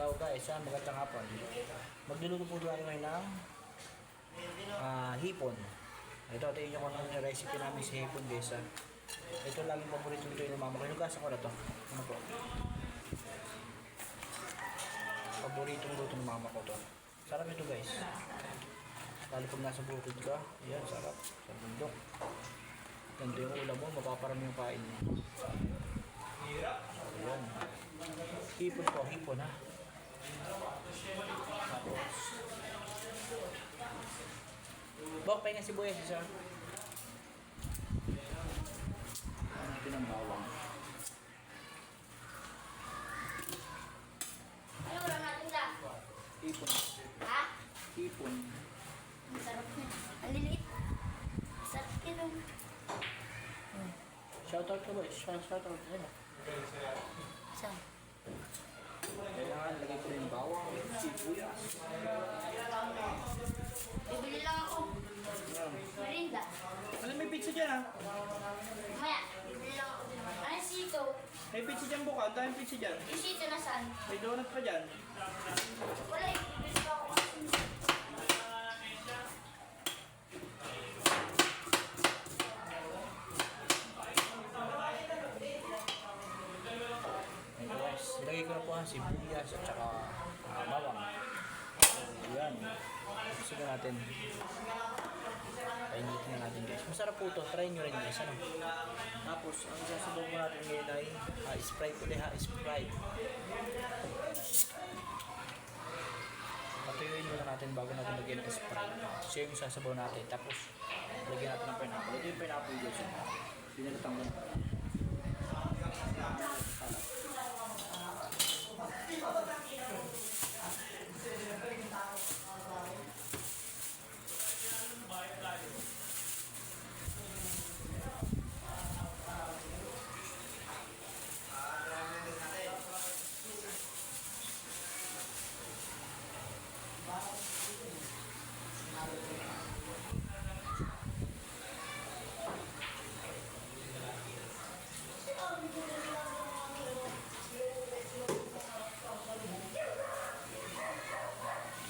Hello guys, magandang hapon. Magluluto po tayo ngayon ng hipon. Ito, tingin nyo kung anong recipe namin sa hipon guys. Ito laging paborito nito yung mama ko. Hinugasan ko na to. Ano po? Paboritong luto ng mama ko to. Sarap ito guys. Lalo pag nasa bukid ka. Ayan, sarap. Sa bundok. Ganito yung ulam mo, mapaparami yung kain mo. Ayan. Hipon po, hipon ha. Bok, pahinga sibuyas isa. Natin ang bawang. Ano ulam natin da? Hipon. Ha? Hipon. Ang sarap niya. Ang liliit. Sarap yun. Shoutout ka boys. Shoutout. Ayan. Saan? Kailangan lagay ko yung bawang. Sibuyas. Bibili lang ako. Merinda. Ano may pizza dyan ha? Mamaya, bibili lang ako din naman. Ano yung sito? May pizza dyan buka. Ang daming pizza dyan. Yung sito nasaan? May donut pa dyan. Wala eh. Bibili pa ako. Guys, ilagay ko na po ang sibuyas at saka bawang. Ayan. Sige natin. Painitin na natin guys. Masarap po ito. Try nyo rin guys. Ano? Tapos, ang sasabaw mo natin ngayon ay Sprite ulit ha. Sprite. Patuyuin muna natin bago natin lagyan ng Sprite. Siya yung sasabaw natin. Tapos, lagyan natin ng pineapple. Ito yung pineapple guys. Pinagatan mo.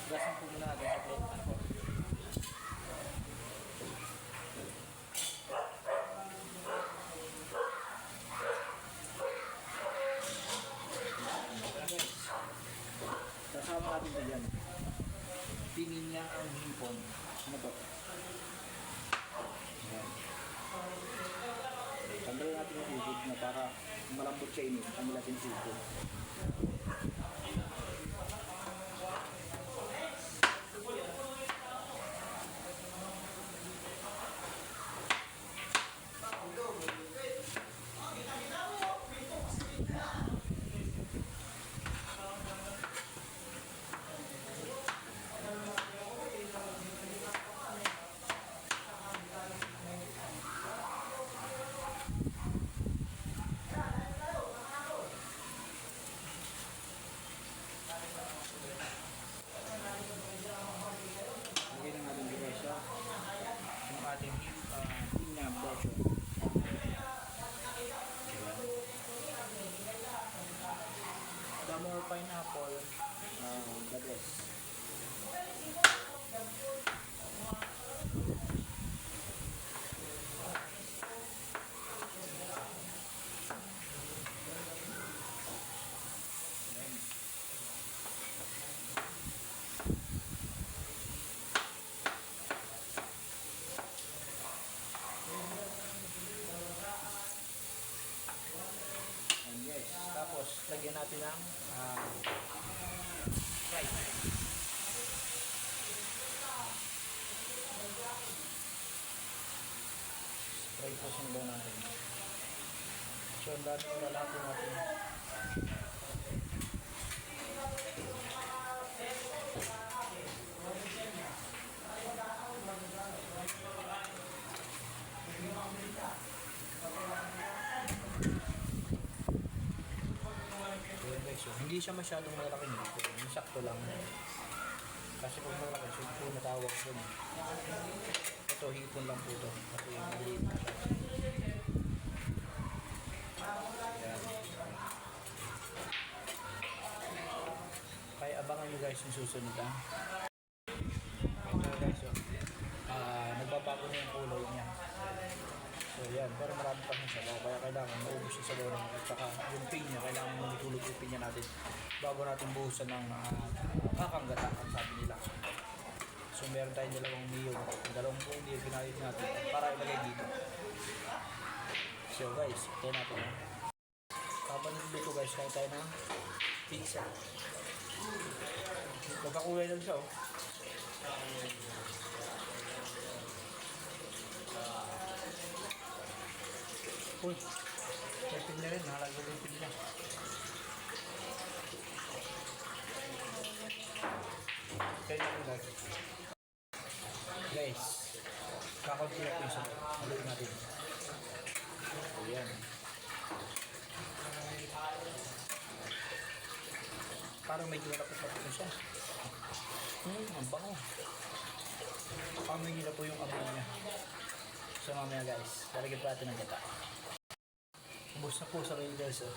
Gasan po muna natin sa plate. Kasama natin ito dyan. Tingin niya ang hipon. Ano ba? Ayan. Tanggalin natin yung hipon na para malambot siya init. Tanggalin natin yung hipon. Lagyan na natin yung guys yung ating pinya version. The more pineapple, the best. And yes, tapos lagyan natin ng Sprite. Sprite po sundan natin. So, ang dami yung lalaki natin. So, hindi siya masyadong malaki nito. Yung sakto lang. Kasi pag malaki, so ito natawag ko. Ito, hipon lang po ito. Kasi yung maliit na siya. Ayan. guys yung susunod ha. Ito guys oh. Nagbabago na yung kulay niya. So yan, pero marami pa siyang sabaw. Kaya kailangan maubos yung sabaw na at saka yung pinya, kailangan matulog yung pinya natin bago natin buhusan ng kakanggata ang sabi nila. So meron tayong dalawang buong niyog ginayot natin para ilagay dito. So guys, tayo natin ha. Habang nagluto guys, kaya tayo ng pizza. Magkakulay lang siya oh. Uy, may pinya rin, nakalagay yung pinya. Kaya natin guys. Guys, kakunti na po yung sabaw. Haluin natin. Ayan. Parang medyo malapit-lapit na siya. Ang bango. Pamingin na po yung amoy niya. So mamaya guys, lalagyan pa natin ng gata. Ubus na po sa kayo guys. Oh.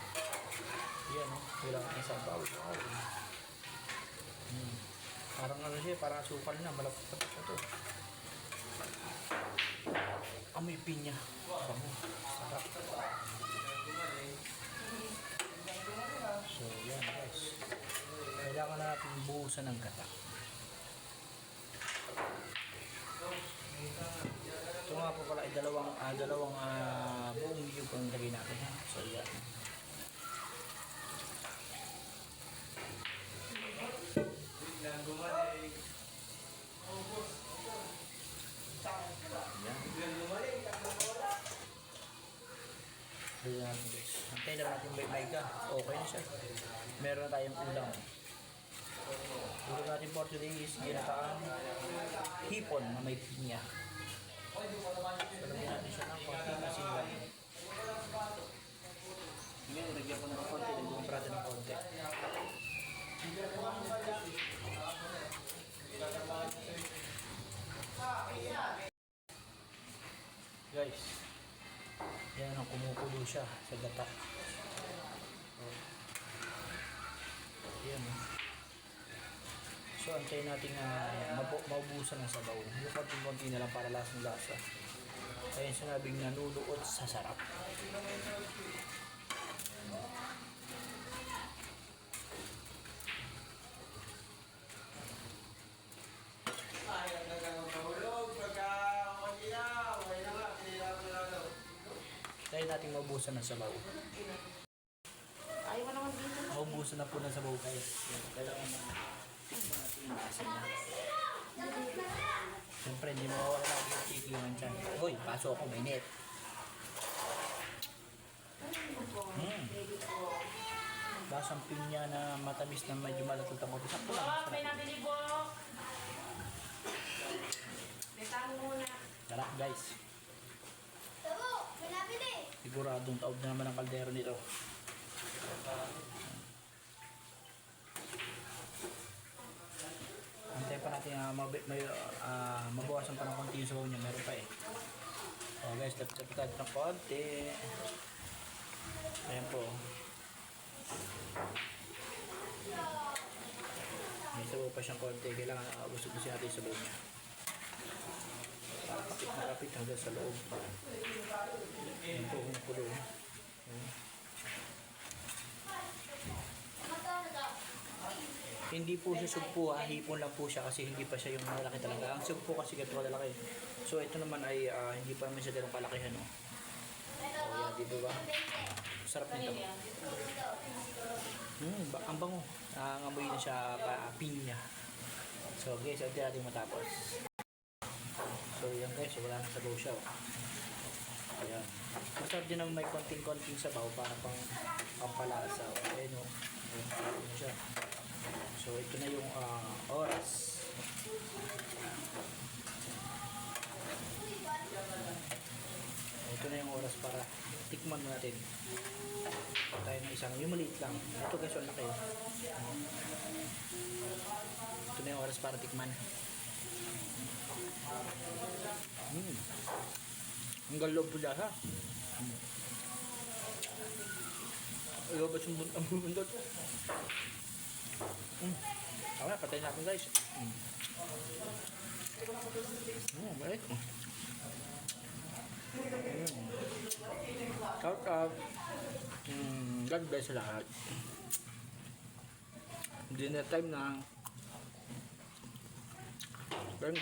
Yan oh, wala ng sabaw. Wow. Parang ano siya, parang asukal na, malapit-lapit na to. Amoy pinya. Bango. Sarap. So yan guys. Kailangan na natin buhusan ng gata. Ito nga po pala ay dalawang buong niyog ang lagay natin. So yan. Ayan natin guys. Antay na natin may ka. Okay na siya. Meron na tayong ulam. Ulam natin for today is ginataan hipon na may pinya. So lagyan natin siya ng konting asin lang. Ngayon, lagyan ko na ng konti. Lagyan ko natin ng konti. Guys, yan ang kumukulo siya sa gata. Yan. So, antayin natin maubusan ng sabaw. Yung konti-konti na lang para lasang lasa. Kaya sinabing nanuluot sa sarap. Kaya natin maubusan ng sabaw. Ayaw mo naman dito. Maubusan na po ng sabaw guys. Kailangan natin yung lasa niya. Siyempre, hindi mawawala na yung tikiwan dyan. Uy, paso ako, mainit. Basang pinya na matamis na medyo malatot ang konti. Sakto lang. Sarap guys. Siguradong taob na naman ang kaldero nito. Antay pa natin mabawasan pa ng konti yung sabaw niya. Meron pa eh. So guys, lapit-lapit natin ng konti. Ayan po. May sabaw pa siyang konti. Kailangan gusto-gusto natin yung sabaw niya. Kapit na kapit hanggang sa loob. Ayan po yung kulo. Hindi po siya sugpo, hipon lang po siya kasi hindi pa siya yung malaki talaga. Ang sugpo kasi ganito kalaki. So ito naman ay hindi pa naman siya ganun kalakihan. No? So yan, di ba? Sarap nito. Ang bango. Nangamoy na siya pinya. So guys, ito natin matapos. So yan guys, wala na sabaw siya. Ayan. Masarap din naman may konting-konting sabaw para pang pampalasa. Ayan o. Ayan siya. So ito na yung oras. Ito na yung oras para tikman natin. Tayo ng isang, yung maliit lang. Ito guys, ang laki. Ito na yung oras para tikman. Ang galob po dyan ha. Lobas yung bundot. Sarap. Patay natin guys. Balik. Shout out. God bless sa lahat. Dinner time na. Bang